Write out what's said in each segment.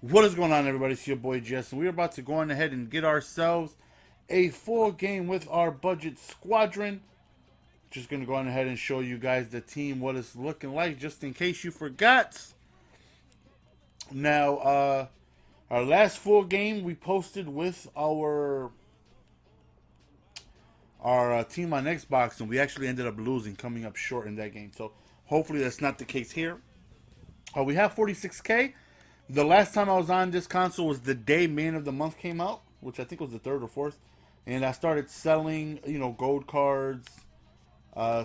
What is going on, everybody? It's your boy Jess, and we're about to go on ahead and get ourselves a full game with our budget squadron. Just gonna go on ahead and show you guys the team, what it's looking like, just in case you forgot. Now, our last full game we posted with our team on Xbox, and we actually ended up losing, coming up short in that game. So hopefully that's not the case here. We have 46K. The last time I was on this console was the day Man of the Month came out, which I think was the third or fourth. And I started selling, gold cards,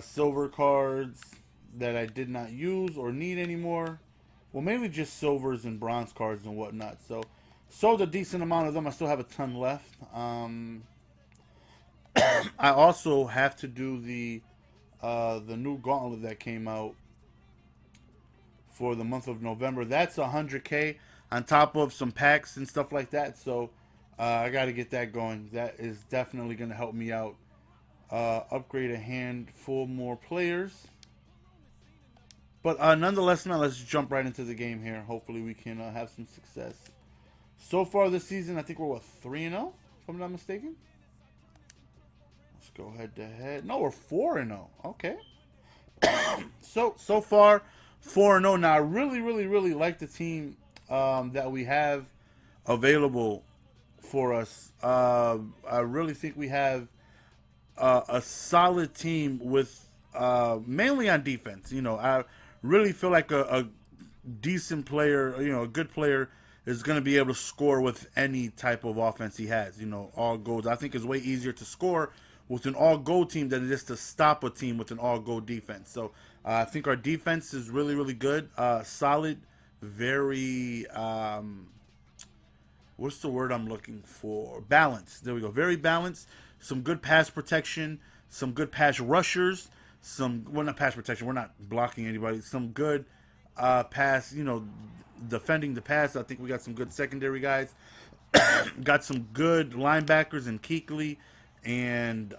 silver cards that I did not use or need anymore. Well, mainly just silvers and bronze cards and whatnot. So, sold a decent amount of them. I still have a ton left. I also have to do the new gauntlet that came out for the month of November. That's 100K on top of some packs and stuff like that. So I got to get that going. That is definitely going to help me out. Upgrade a handful more players. But nonetheless, now let's jump right into the game here. Hopefully we can have some success. So far this season, I think we're, 3-0? If I'm not mistaken. Let's go head to head. No, we're 4-0. Okay. So far, 4-0. Now, I really like the team that we have available for us. I really think we have a solid team with mainly on defense. I really feel like a decent player, a good player is going to be able to score with any type of offense he has. All goals. I think it's way easier to score with an all-goal team than it is to stop a team with an all-goal defense. So I think our defense is really good, solid, very what's the word I'm looking for? Balanced. There we go. Very balanced. Some good pass protection, some good pass rushers, not pass protection. We're not blocking anybody. Some good pass, defending the pass. I think we got some good secondary guys. Got some good linebackers in Keekly and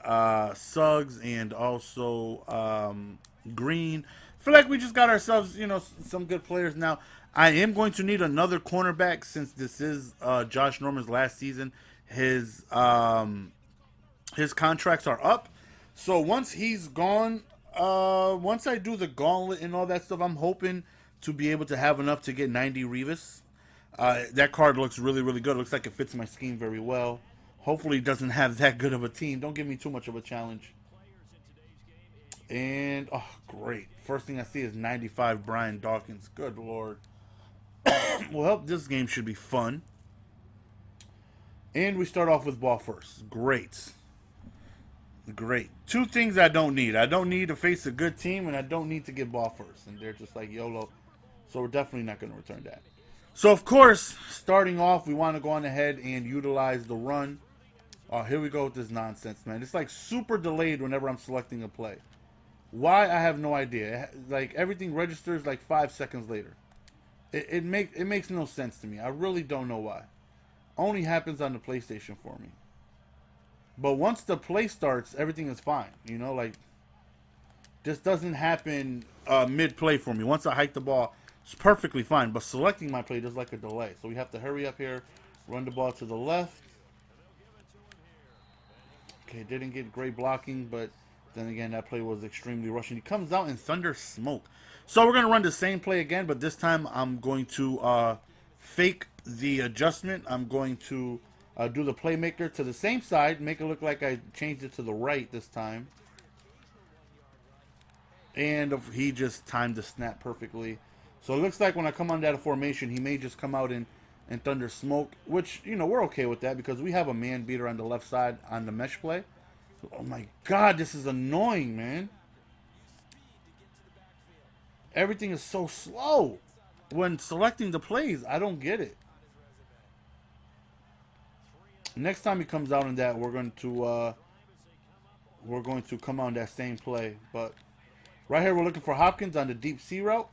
Suggs and also Green. I feel like we just got ourselves, some good players. Now, I am going to need another cornerback since this is Josh Norman's last season. His contracts are up. So once he's gone, once I do the gauntlet and all that stuff, I'm hoping to be able to have enough to get 90 Revis. That card looks really good. It looks like it fits my scheme very well. Hopefully it doesn't have that good of a team. Don't give me too much of a challenge. And, oh, great. First thing I see is 95 Brian Dawkins. Good Lord. Well, this game should be fun. And we start off with ball first. Great. Two things I don't need. I don't need to face a good team, and I don't need to get ball first. And they're just like YOLO. So we're definitely not going to return that. So, of course, starting off, we want to go on ahead and utilize the run. Oh, here we go with this nonsense, man. It's like super delayed whenever I'm selecting a play. Why? I have no idea. Like, everything registers like 5 seconds later. It makes no sense to me. I really don't know why. Only happens on the PlayStation for me. But once the play starts, everything is fine. Like, this doesn't happen mid-play for me. Once I hike the ball, it's perfectly fine. But selecting my play, there's like a delay. So we have to hurry up here, run the ball to the left. Okay, didn't get great blocking, but then again, that play was extremely rushing. He comes out in thunder smoke. So we're going to run the same play again, but this time I'm going to fake the adjustment. I'm going to do the playmaker to the same side, make it look like I changed it to the right this time. And he just timed the snap perfectly. So it looks like when I come on that formation, he may just come out in thunder smoke, which, we're okay with that because we have a man beater on the left side on the mesh play. Oh my God, this is annoying, man. Everything is so slow. When selecting the plays, I don't get it. Next time he comes out in that, we're going to come on that same play. But right here, we're looking for Hopkins on the deep C route.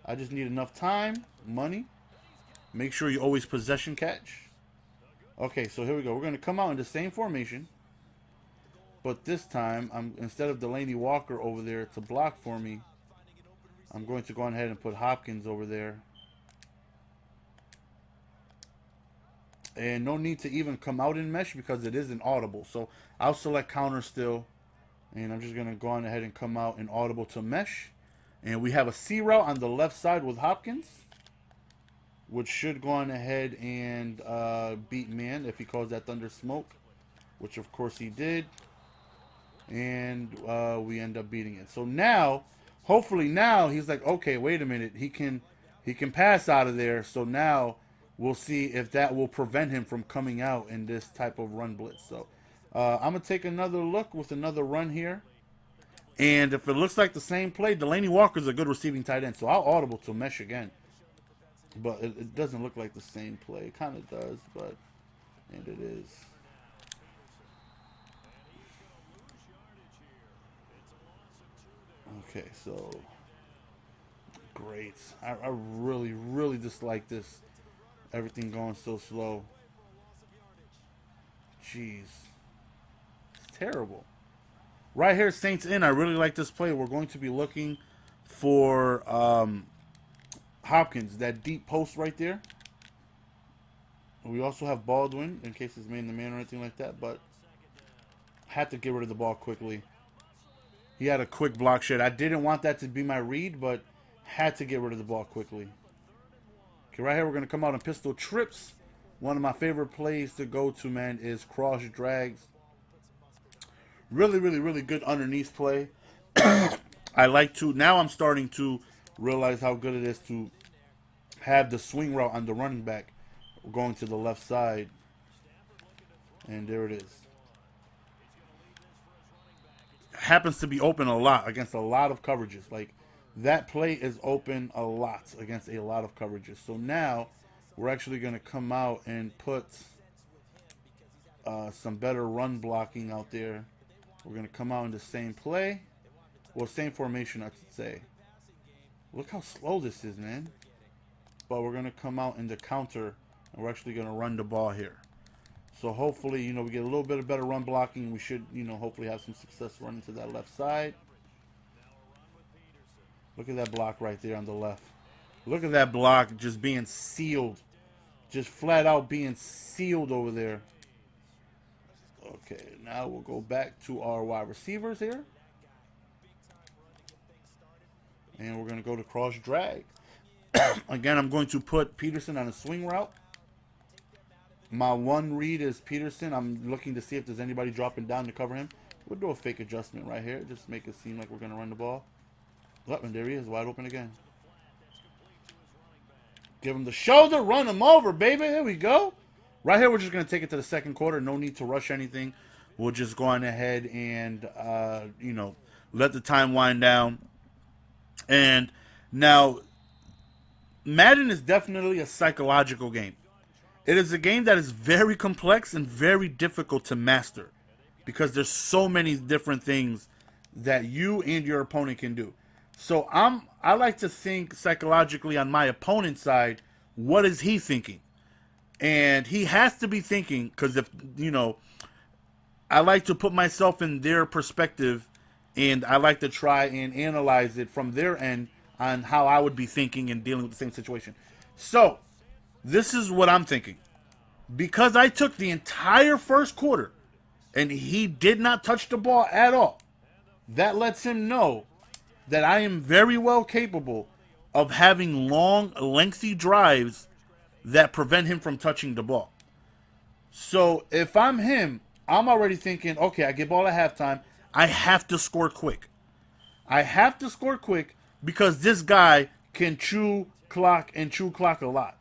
I just need enough time, money. Make sure you always possession catch. Okay, so here we go. We're going to come out in the same formation. But this time, instead of Delaney Walker over there to block for me, I'm going to go ahead and put Hopkins over there And no need to even come out in mesh because it isn't audible. So I'll select counter still. And I'm just going to go on ahead and come out in audible to mesh. And we have a C route on the left side with Hopkins, which should go on ahead and beat man if he calls that Thunder Smoke, which of course he did. And we end up beating it. So now, hopefully now, he's like, okay, wait a minute. He can pass out of there. So now we'll see if that will prevent him from coming out in this type of run blitz. So I'm going to take another look with another run here. And if it looks like the same play, Delaney Walker's a good receiving tight end. So I'll audible to mesh again. But it doesn't look like the same play. It kind of does, but and it is. Okay, so great. I really, really dislike this. Everything going so slow. Jeez. It's terrible. Right here, Saints in. I really like this play. We're going to be looking for Hopkins, that deep post right there. We also have Baldwin in case he's made the man or anything like that, but had to get rid of the ball quickly. He had a quick block shed. I didn't want that to be my read, but had to get rid of the ball quickly. Okay, right here we're going to come out in pistol trips. One of my favorite plays to go to, man, is cross drags. Really, really, really good underneath play. I like to, now I'm starting to realize how good it is to have the swing route on the running back going to the left side. And there it is. Happens to be open a lot against a lot of coverages. Like, that play is open a lot against a lot of coverages. So now we're actually going to come out and put some better run blocking out there. We're going to come out in the same play. Well, same formation, I should say. Look how slow this is, man. But we're going to come out in the counter, and we're actually going to run the ball here. So hopefully, you know, we get a little bit of better run blocking. We should, you know, hopefully have some success running to that left side. Look at that block right there on the left. Look at that block just being sealed. Just flat out being sealed over there. Okay, now we'll go back to our wide receivers here. And we're going to go to cross drag. Again, I'm going to put Peterson on a swing route. My one read is Peterson. I'm looking to see if there's anybody dropping down to cover him. We'll do a fake adjustment right here. Just make it seem like we're going to run the ball. Oh, and there he is, wide open again. Give him the shoulder, run him over, baby. There we go. Right here, we're just going to take it to the second quarter. No need to rush anything. We'll just go on ahead and, you know, let the time wind down. And now, Madden is definitely a psychological game. It is a game that is very complex and very difficult to master because there's so many different things that you and your opponent can do. So I like to think psychologically on my opponent's side, what is he thinking? And he has to be thinking, because if, you know, I like to put myself in their perspective, and I like to try and analyze it from their end on how I would be thinking and dealing with the same situation. So, this is what I'm thinking. Because I took the entire first quarter, and he did not touch the ball at all, that lets him know that I am very well capable of having long, lengthy drives that prevent him from touching the ball. So if I'm him, I'm already thinking, okay, I get ball at halftime. I have to score quick. I have to score quick because this guy can chew clock a lot.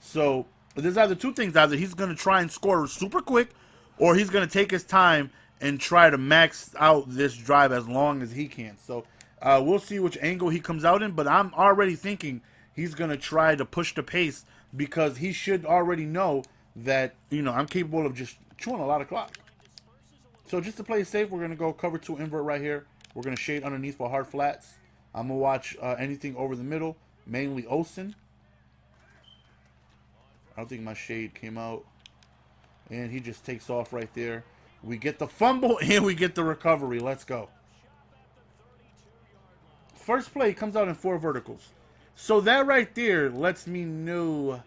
So there's either two things. Either he's going to try and score super quick, or he's going to take his time and try to max out this drive as long as he can. So we'll see which angle he comes out in, but I'm already thinking he's going to try to push the pace because he should already know that, you know, I'm capable of just chewing a lot of clock. So just to play it safe, we're going to go cover 2 invert right here. We're going to shade underneath for hard flats. I'm going to watch anything over the middle, mainly Olsen. I don't think my shade came out. And he just takes off right there. We get the fumble and we get the recovery. Let's go. First play comes out in 4 verticals. So that right there lets me know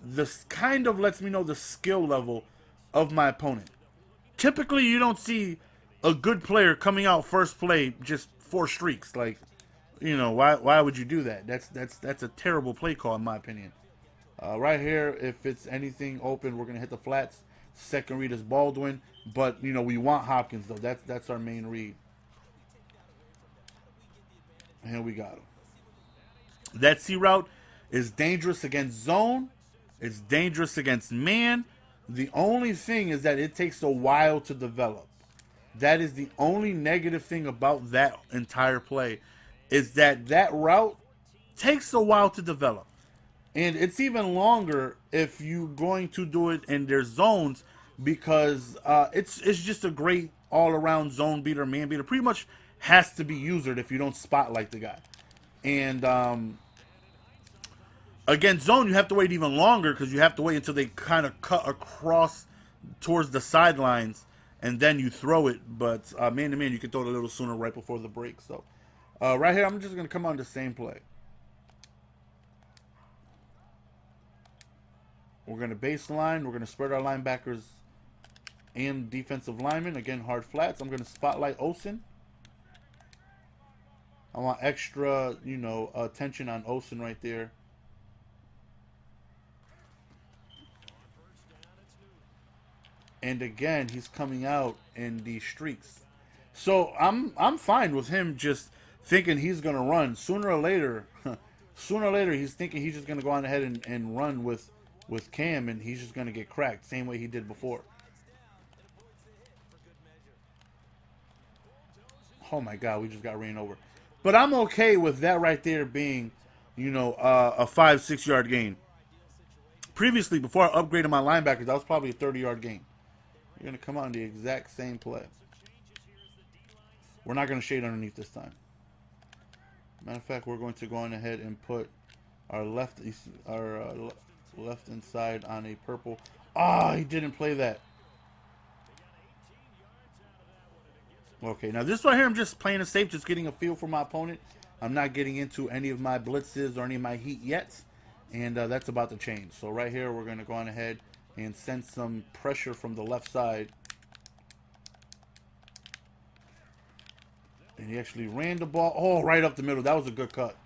this kind of lets me know the skill level of my opponent. Typically, you don't see a good player coming out first play just 4 streaks. Like, why would you do that? That's a terrible play call in my opinion. Right here, if it's anything open, we're gonna hit the flats. Second read is Baldwin, but we want Hopkins though. That's our main read. And we got him. That C route is dangerous against zone. It's dangerous against man. The only thing is that it takes a while to develop. That is the only negative thing about that entire play, is that route takes a while to develop. And it's even longer if you're going to do it in their zones, because it's just a great all-around zone beater, man beater. Pretty much has to be usered if you don't spotlight the guy. And against zone, you have to wait even longer, because you have to wait until they kind of cut across towards the sidelines, and then you throw it. But man-to-man, you can throw it a little sooner right before the break. So right here, I'm just going to come on the same play. We're going to baseline. We're going to spread our linebackers and defensive linemen. Again, hard flats. I'm going to spotlight Olsen. I want extra, attention on Olsen right there. And again, he's coming out in these streaks. So I'm fine with him just thinking he's going to run. Sooner or later, he's thinking he's just going to go on ahead and run with Cam, and he's just going to get cracked, same way he did before. Oh my God, we just got ran over. But I'm okay with that right there being, a 5-6 yard gain. Previously, before I upgraded my linebackers, that was probably a 30-yard gain. You're going to come out in the exact same play. We're not going to shade underneath this time. Matter of fact, we're going to go on ahead and put our left inside on a purple. Ah, he didn't play that. Okay, now this right here, I'm just playing it safe, just getting a feel for my opponent. I'm not getting into any of my blitzes or any of my heat yet, and that's about to change. So right here, we're going to go on ahead and send some pressure from the left side. And he actually ran the ball, right up the middle. That was a good cut.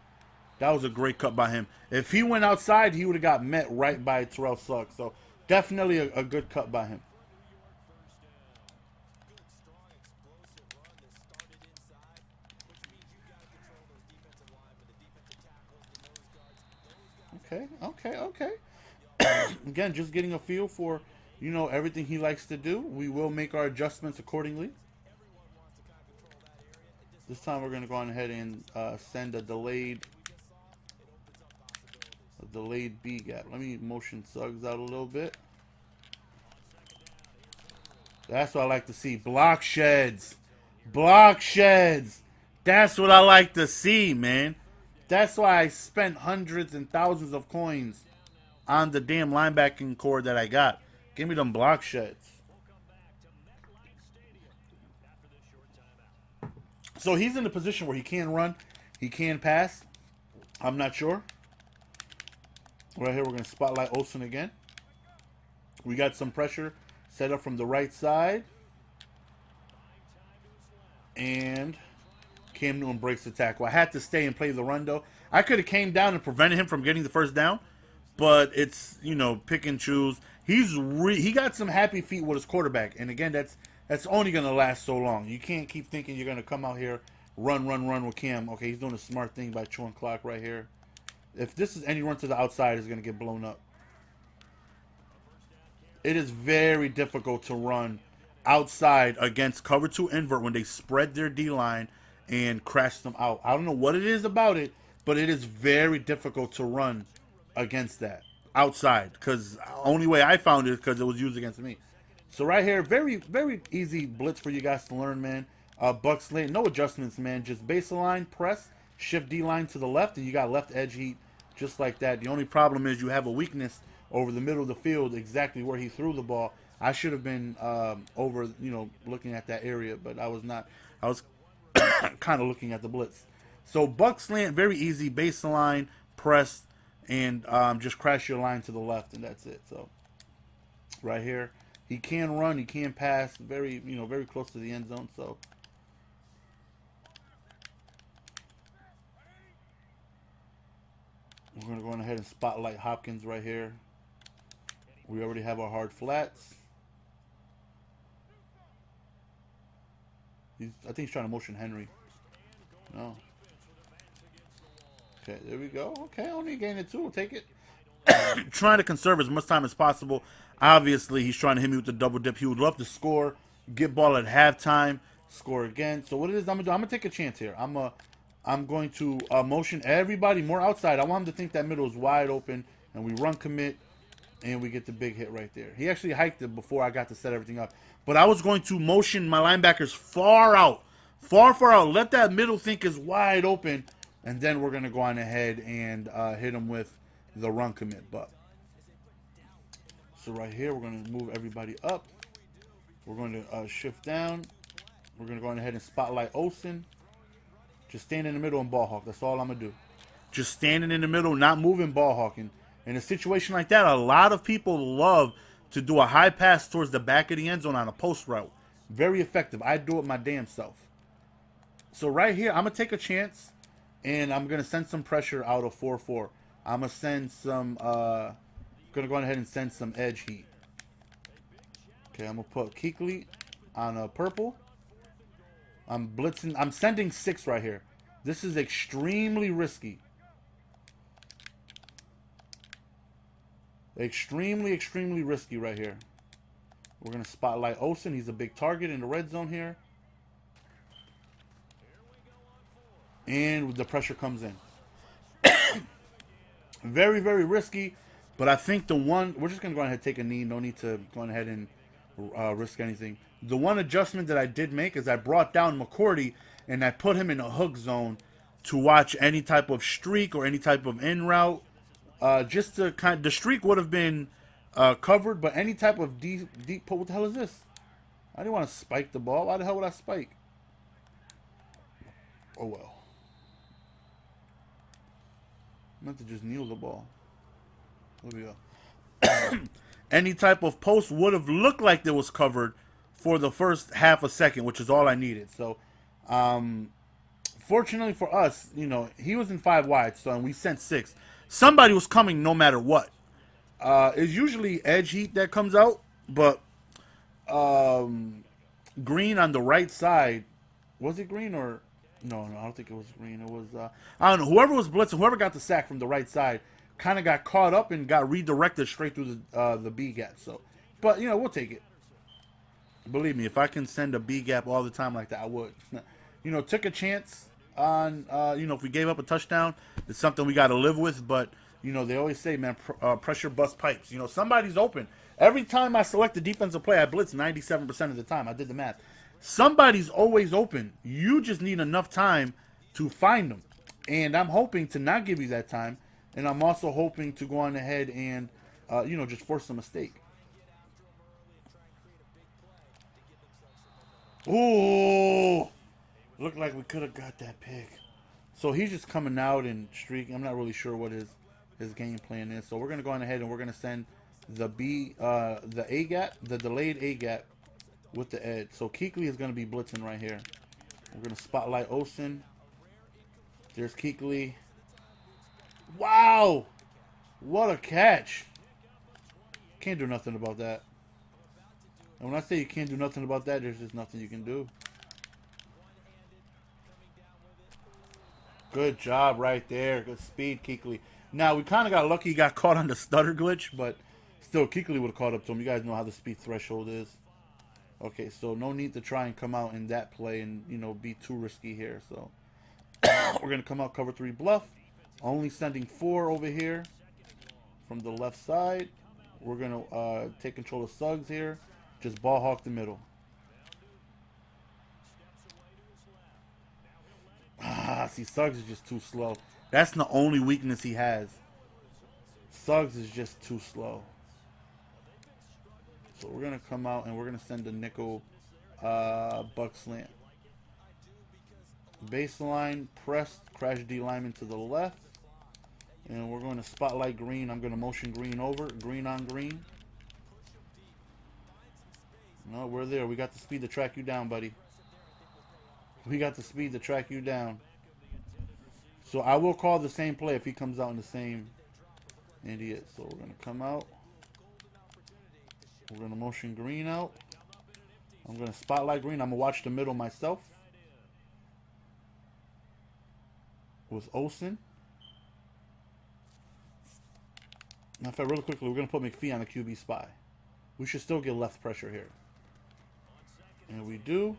That was a great cut by him. If he went outside, he would have got met right by Terrell Suggs. So definitely a good cut by him. Okay. Again, just getting a feel for, everything he likes to do. We will make our adjustments accordingly. This time we're going to go on ahead and send a delayed B gap. Let me motion Suggs out a little bit. That's what I like to see. Block sheds. Block sheds. That's what I like to see, man. That's why I spent hundreds and thousands of coins on the damn linebacking core that I got. Give me them block sheds. So he's in a position where he can run. He can pass. I'm not sure. Right here, we're going to spotlight Olsen again. We got some pressure set up from the right side. And Cam Newton breaks the tackle. I had to stay and play the run, though. I could have came down and prevented him from getting the first down. But it's, pick and choose. He got some happy feet with his quarterback. And again, that's only going to last so long. You can't keep thinking you're going to come out here, run with Cam. Okay, he's doing a smart thing by chewing clock right here. If this is any run to the outside, it's going to get blown up. It is very difficult to run outside against cover 2 invert when they spread their D-line and crash them out. I don't know what it is about it, but it is very difficult to run against that outside, because the only way I found it is because it was used against me. So right here, very, very easy blitz for you guys to learn, man. Bucks lane, no adjustments, man. Just baseline, press, shift D-line to the left, and you got left edge heat just like that. The only problem is you have a weakness over the middle of the field, exactly where he threw the ball. I should have been over, looking at that area, but I was not. I was kind of looking at the blitz. So Buck slant, very easy, baseline, press, and just crash your line to the left, and that's it. So right here, he can run, he can pass, very very close to the end zone. So we're gonna go ahead and spotlight Hopkins right here. We already have our hard flats. I think he's trying to motion Henry. No. Okay, there we go. Okay, only gain it 2. We'll take it. Trying to conserve as much time as possible. Obviously, he's trying to hit me with the double dip. He would love to score, get ball at halftime, score again. So what it is I'm gonna do? I'm gonna take a chance here. I'm going to motion everybody more outside. I want him to think that middle is wide open, and we run commit, and we get the big hit right there. He actually hiked it before I got to set everything up. But I was going to motion my linebackers far out. Far out. Let that middle think is wide open. And then we're going to go on ahead and hit him with the run commit. But so right here, we're going to move everybody up. We're going to shift down. We're going to go on ahead and spotlight Olsen. Just stand in the middle and ball hawk. That's all I'm going to do. Just standing in the middle, not moving, ball hawking. In a situation like that, a lot of people love to do a high pass towards the back of the end zone on a post route. Very effective. I do it my damn self. So right here, I'm going to take a chance, and I'm going to send some pressure out of 4-4. I'm going to send some, going to go ahead and send some edge heat. Okay, I'm going to put Kuechly on a purple. I'm blitzing. I'm sending 6 right here. This is extremely risky. Extremely risky right here. We're going to spotlight Olsen. He's a big target in the red zone here. And the pressure comes in. Very risky. But I think the one... We're just going to go ahead and take a knee. No need to go ahead and risk anything. The one adjustment that I did make is I brought down McCourty and I put him in a hook zone to watch any type of streak or any type of in route. Just to the streak would have been covered, but any type of deep pull. What the hell is this? I didn't want to spike the ball. Why the hell would I spike? Oh well. I meant to just kneel the ball. There we go. Any type of post would have looked like it was covered for the first half a second, which is all I needed. So, fortunately for us, he was in 5 wide, so and we sent 6. Somebody was coming no matter what. It's usually edge heat that comes out, but Green on the right side, was it Green or no? I don't think it was Green. It was I don't know. Whoever was blitzing, whoever got the sack from the right side, kind of got caught up and got redirected straight through the B gap. So, but we'll take it. Believe me, if I can send a B gap all the time like that, I would. Took a chance on if we gave up a touchdown, it's something we got to live with. But they always say, man, pressure bust pipes. Somebody's open. Every time I select a defensive play, I blitz 97% of the time. I did the math. Somebody's always open. You just need enough time to find them. And I'm hoping to not give you that time. And I'm also hoping to go on ahead and, just force a mistake. Ooh! Looked like we could have got that pick. So he's just coming out and streaking. I'm not really sure what his game plan is. So we're going to go on ahead and we're going to send the the A gap, the delayed A gap with the edge. So Kuechly is going to be blitzing right here. We're going to spotlight Olsen. There's Kuechly. Wow! What a catch. Can't do nothing about that. And when I say you can't do nothing about that, there's just nothing you can do. Good job right there. Good speed, Kuechly. Now, we kind of got lucky he got caught on the stutter glitch, but still, Kuechly would have caught up to him. You guys know how the speed threshold is. Okay, so no need to try and come out in that play and, be too risky here. So, we're going to come out cover 3 bluff. Only sending 4 over here from the left side. We're going to take control of Suggs here. Just ball hawk the middle. See, Suggs is just too slow. That's the only weakness he has. Suggs is just too slow. So we're going to come out and we're going to send a nickel buck slant. Baseline, pressed, crash D lineman to the left. And we're going to spotlight green. I'm going to motion green over. Green on green. No, we're there. We got the speed to track you down, buddy. We got the speed to track you down. So I will call the same play if he comes out in the same. And he is. So we're going to come out. We're going to motion green out. I'm going to spotlight green. I'm going to watch the middle myself. With Olsen. Now, if I really quickly, we're going to put McPhee on a QB spy. We should still get left pressure here. And we do.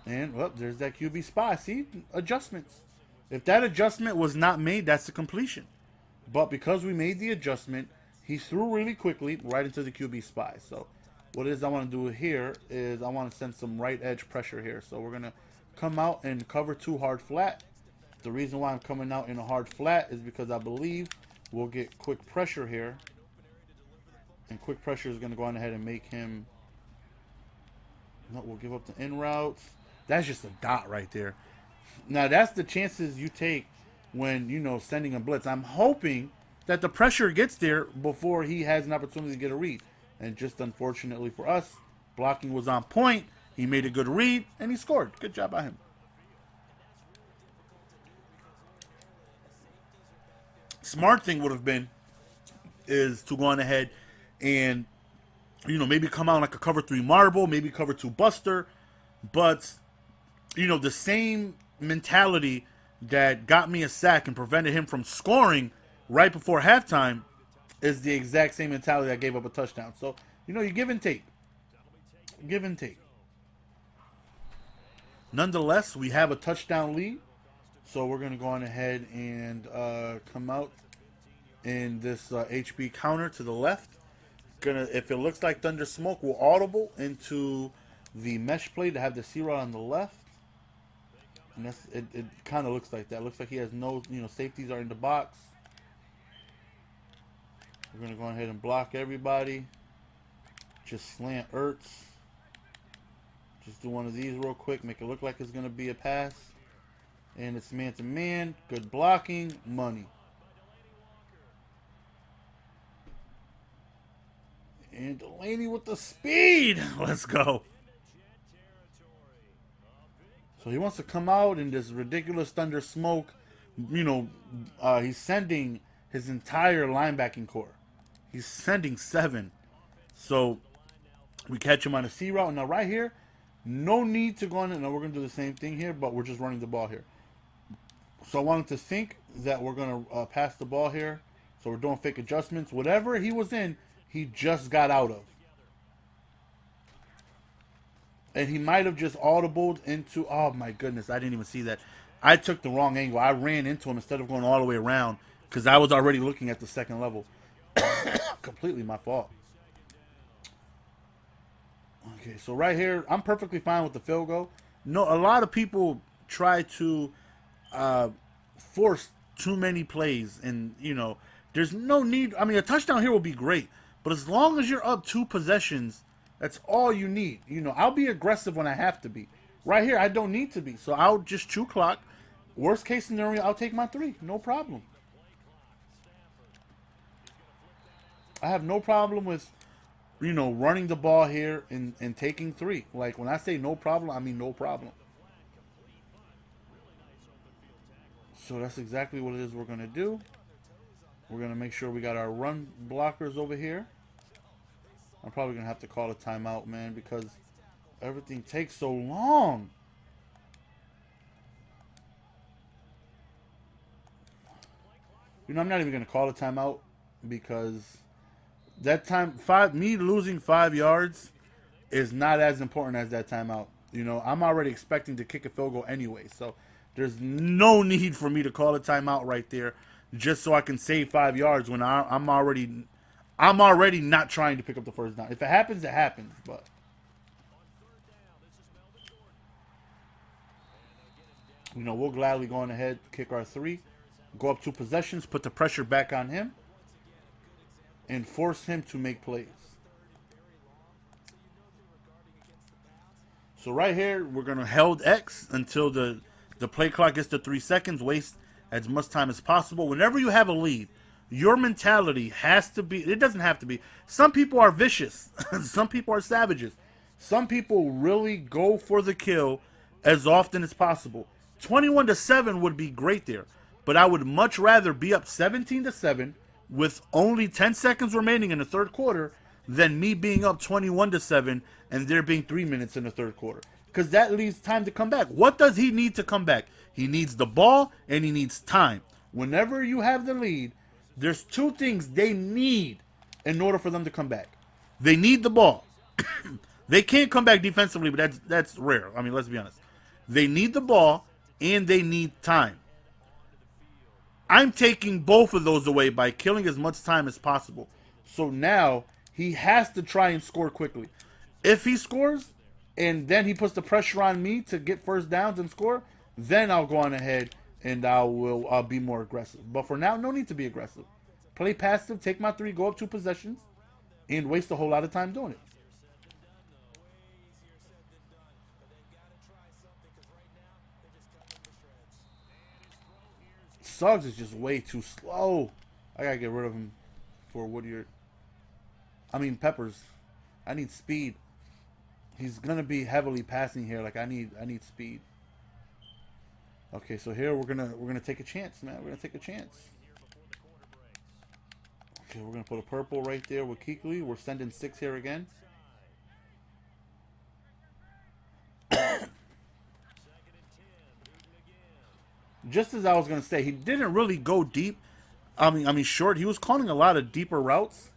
And, well, there's that QB spy. See? Adjustments. If that adjustment was not made, that's the completion. But because we made the adjustment, he threw really quickly right into the QB spy. So, what it is I want to do here is I want to send some right edge pressure here. So, we're going to come out and cover 2 hard flat. The reason why I'm coming out in a hard flat is because I believe we'll get quick pressure here. And quick pressure is going to go on ahead and make him... No, we'll give up the in routes. That's just a dot right there. Now, that's the chances you take when, you know, sending a blitz. I'm hoping that the pressure gets there before he has an opportunity to get a read. And just unfortunately for us, blocking was on point. He made a good read, and he scored. Good job by him. Smart thing would have been is to go on ahead and, you know, maybe come out like a cover 3 marble, maybe cover 2 buster. But, you know, the same mentality that got me a sack and prevented him from scoring right before halftime is the exact same mentality that gave up a touchdown. So, you know, you give and take. Give and take. Nonetheless, we have a touchdown lead. So we're going to go on ahead and come out in this HB counter to the left. If it looks like Thunder Smoke, we'll audible into the mesh play to have the C-Rod on the left. And that's, it kind of looks like that. Looks like he has no, you know, safeties are in the box. We're going to go ahead and block everybody. Just slant Ertz. Just do one of these real quick. Make it look like it's going to be a pass. And it's man-to-man. Good blocking. Money. And Delaney with the speed. Let's go. So he wants to come out in this ridiculous Thunder Smoke. You know, he's sending his entire linebacking core. He's sending 7. So we catch him on a C route. Now right here, no need to go on it. Now we're going to do the same thing here, but we're just running the ball here. So I wanted to think that we're going to pass the ball here. So we're doing fake adjustments. Whatever he was in, he just got out of. And he might have just audibled into... Oh, my goodness. I didn't even see that. I took the wrong angle. I ran into him instead of going all the way around because I was already looking at the second level. Completely my fault. Okay, so right here, I'm perfectly fine with the field goal. No, a lot of people try to force too many plays. And, you know, there's no need. I mean, a touchdown here will be great. But as long as you're up 2 possessions, that's all you need. You know, I'll be aggressive when I have to be. Right here, I don't need to be. So I'll just chew clock. Worst case scenario, I'll take my 3. No problem. I have no problem with, you know, running the ball here and taking 3. Like, when I say no problem, I mean no problem. So that's exactly what it is we're going to do. We're going to make sure we got our run blockers over here. I'm probably going to have to call a timeout, man, because everything takes so long. You know, I'm not even going to call a timeout because that time, me losing 5 yards is not as important as that timeout. You know, I'm already expecting to kick a field goal anyway, so there's no need for me to call a timeout right there just so I can save 5 yards when I'm already not trying to pick up the first down. If it happens, it happens, but you know, we'll gladly go on ahead, kick our 3, go up 2 possessions, put the pressure back on him, and force him to make plays. So right here, we're going to hold X until the play clock gets to 3 seconds, waste as much time as possible. Whenever you have a lead, your mentality has to be, it doesn't have to be. Some people are vicious. Some people are savages. Some people really go for the kill as often as possible. 21-7 would be great there. But I would much rather be up 17-7 with only 10 seconds remaining in the third quarter than me being up 21-7 and there being 3 minutes in the third quarter. Because that leaves time to come back. What does he need to come back? He needs the ball and he needs time. Whenever you have the lead, there's two things they need in order for them to come back. They need the ball. They can't come back defensively, but that's rare. I mean, let's be honest. They need the ball and they need time. I'm taking both of those away by killing as much time as possible. So now he has to try and score quickly. If he scores and then he puts the pressure on me to get first downs and score, then I'll go on ahead and I'll be more aggressive. But for now, no need to be aggressive. Play passive, take my 3, go up 2 possessions, and waste a whole lot of time doing it. Suggs is just way too slow. I gotta get rid of him for Woodyard. I mean Peppers. I need speed. He's gonna be heavily passing here. Like I need speed. Okay, so here we're gonna take a chance, man. We're gonna take a chance. Okay, we're gonna put a purple right there with Kuechly. We're sending 6 here again. Just as I was going to say, he didn't really go deep. I mean, short. He was calling a lot of deeper routes.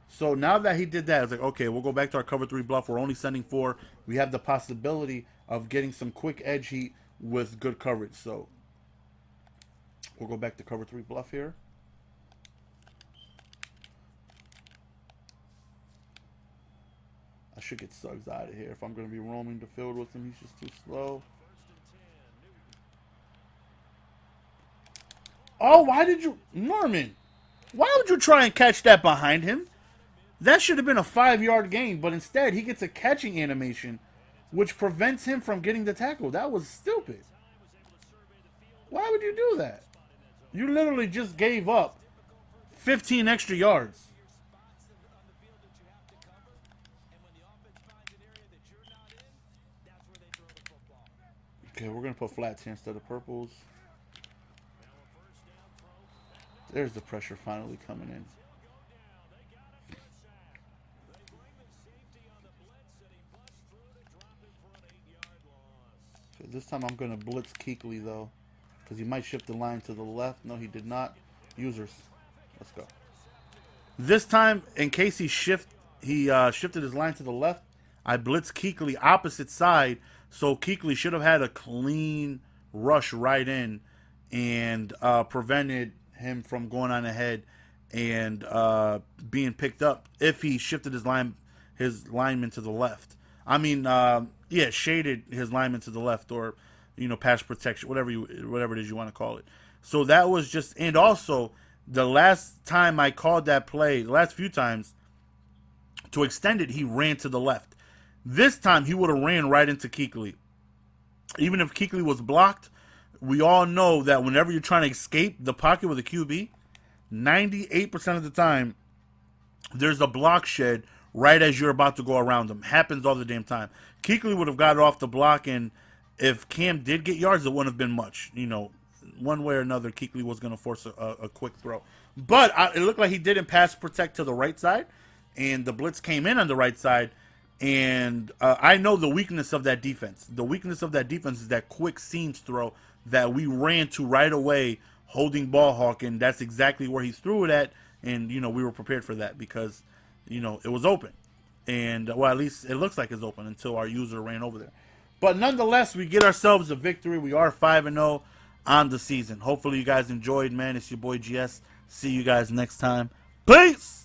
So now that he did that, it's like, okay, we'll go back to our cover 3 bluff. We're only sending 4. We have the possibility of getting some quick edge heat with good coverage. So we'll go back to cover 3 bluff here. I should get Suggs out of here if I'm going to be roaming the field with him. He's just too slow. Oh, why did you... Norman, why would you try and catch that behind him? That should have been a 5-yard gain, but instead he gets a catching animation, which prevents him from getting the tackle. That was stupid. Why would you do that? You literally just gave up 15 extra yards. Okay, we're going to put flats here instead of purples. There's the pressure finally coming in. So this time I'm going to blitz Kuechly, though. Because he might shift the line to the left. No, he did not. Users. Let's go. This time, in case he shifted his line to the left, I blitz Kuechly opposite side. So Kuechly should have had a clean rush right in and prevented him from going on ahead and being picked up if he shifted his lineman to the left. I mean, shaded his lineman to the left, or pass protection, whatever it is you want to call it. So that was just, and also the last time I called that play, the last few times to extend it, he ran to the left. This time he would have ran right into Kuechly. Even if Kuechly was blocked, we all know that whenever you're trying to escape the pocket with a QB, 98% of the time, there's a block shed right as you're about to go around them. Happens all the damn time. Kuechly would have got off the block, and if Cam did get yards, it wouldn't have been much. One way or another, Kuechly was going to force a quick throw. But it looked like he didn't pass protect to the right side, and the blitz came in on the right side. And I know the weakness of that defense. The weakness of that defense is that quick seams throw that we ran to right away, holding ball hawk, and that's exactly where he threw it at. And we were prepared for that because it was open, and well, at least it looks like it's open until our user ran over there. But nonetheless, we get ourselves a victory. We are 5-0 on the season. Hopefully you guys enjoyed, man. It's your boy GS. See you guys next time. Peace.